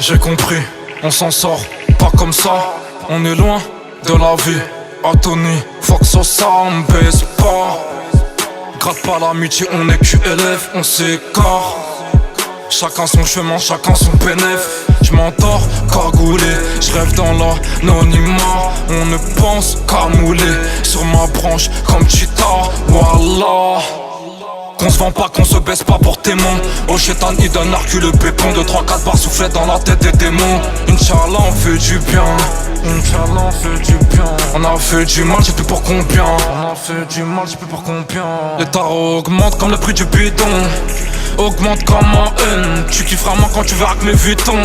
J'ai compris, on s'en sort, pas comme ça. On est loin de la vie. Atoni, fuck sur ça, on baisse pas. Gratte pas l'amitié, on est QLF, on s'écarte. Chacun son chemin, chacun son bénéf. J'm'endors cagoulé, j'rêve dans l'anonymat. On ne pense qu'à mouler sur ma branche comme Cheetah. Wallah. Qu'on se vend pas, qu'on se baisse pas pour tes mondes. Au chétan, il donne l'arc, le pépon. 2, 3, 4 barres soufflées dans la tête des démons. Inch'Allah, on fait du bien. Inch'Allah, on fait du bien. On a fait du mal, j'ai plus pour combien. On a fait du mal, j'ai plus pour combien. Les tarots augmentent comme le prix du bidon. Augmente comme en haine. Tu kifferas moins quand tu verras que mes vitons.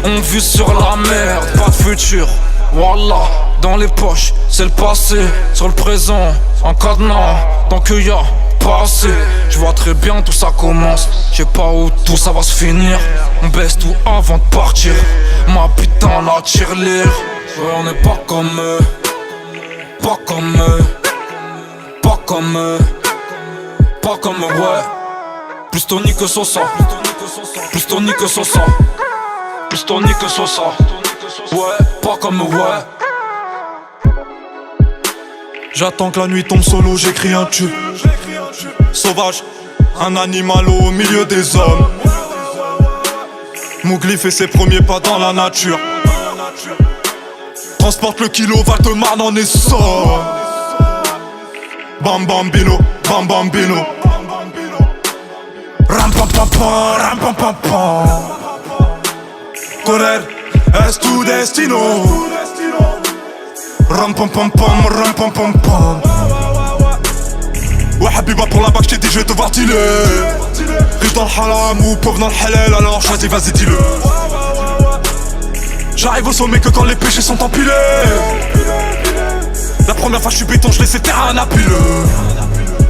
On vit sur la merde, pas de futur. Wallah, dans les poches, c'est le passé. Sur le présent, en cadenas. Tant qu'il y a passé, je vois très bien tout ça commence. Je sais pas où tout ça va se finir. On baisse tout avant de partir. Ma putain la tirelire. Ouais, on n'est pas comme eux. Pas comme eux. Pas comme eux. Pas comme eux, ouais. Plus Tony que Sosa. Plus Tony que Sosa. Plus Tony que Sosa. Ouais, pas comme eux, ouais. J'attends que la nuit tombe solo, j'écris un tube. Sauvage, un animal au milieu des hommes. Mowgli fait ses premiers pas dans la nature. Transporte le kilo, Val-de-Marne en essor. Bam bambino, bam bambino. Ram pam pam pam, ram pam pam pam. Correr es tu destino. Ram pam pam pam, ram pam pam pam. Ouais Habiba pour la bac, j't'ai dit je vais te voir dealer. Riche dans le haram ou pauvre dans le halal, alors choisis, vas-y dis-le. J'arrive au sommet que quand les péchés sont empilés. La première fois j'suis béton, j'laissais terrain à pile.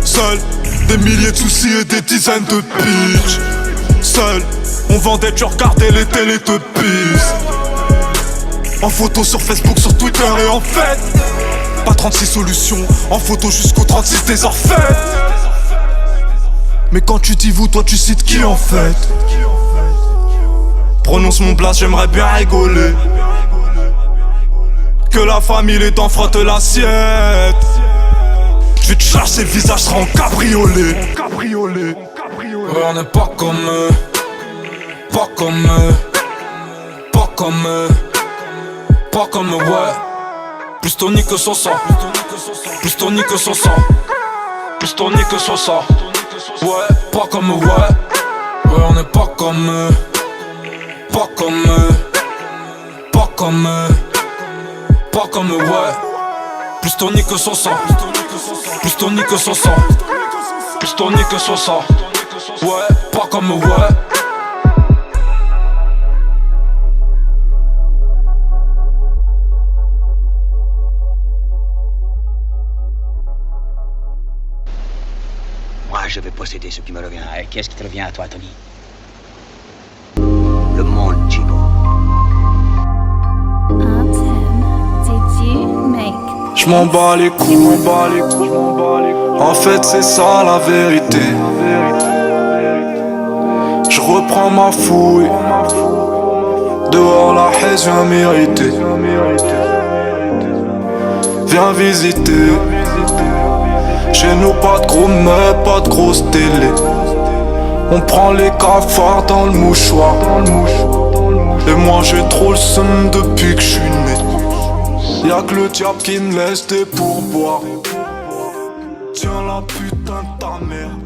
Seul, des milliers de soucis et des dizaines de bitches. Seul, on vendait, tu regardais les télétopies. En photo sur Facebook, sur Twitter et en fait pas 36 solutions, en photo jusqu'au 36 des orfèvres. Mais quand tu dis vous, toi tu cites qui en fait? Prononce mon blast, j'aimerais bien rigoler. Que la famille les dents frottent l'assiette. Je vais te chasser, le visage sera en cabriolet. Ouais, on n'est pas comme eux. Pas comme eux. Pas comme eux. Pas comme eux, ouais. Plus Tony que Sosa. Plus Tony que Sosa. Plus Tony que Sosa. Ouais, pas comme eux, ouais. Ouais, on n'est pas comme eux. Pas comme eux. Pas comme eux. Pas comme eux, ouais. Plus Tony que Sosa. Plus Tony que Sosa. Plus Tony que Sosa. Ouais, pas comme eux, ouais. Moi, je vais posséder ce qui me revient. Et qu'est-ce qui te revient à toi, Tony? Le monde, Chico. Je m'en bats les couilles. En fait, c'est ça la vérité. Je reprends ma fouille. Dehors, la haine vient mériter. Viens visiter. Chez nous pas de gros meubles, pas de grosse télé. On prend les cafards dans le mouchoir. Et moi j'ai trop le seum depuis que je suis né. Y'a que le diable qui me laisse des pourboires. Tiens la putain de ta mère.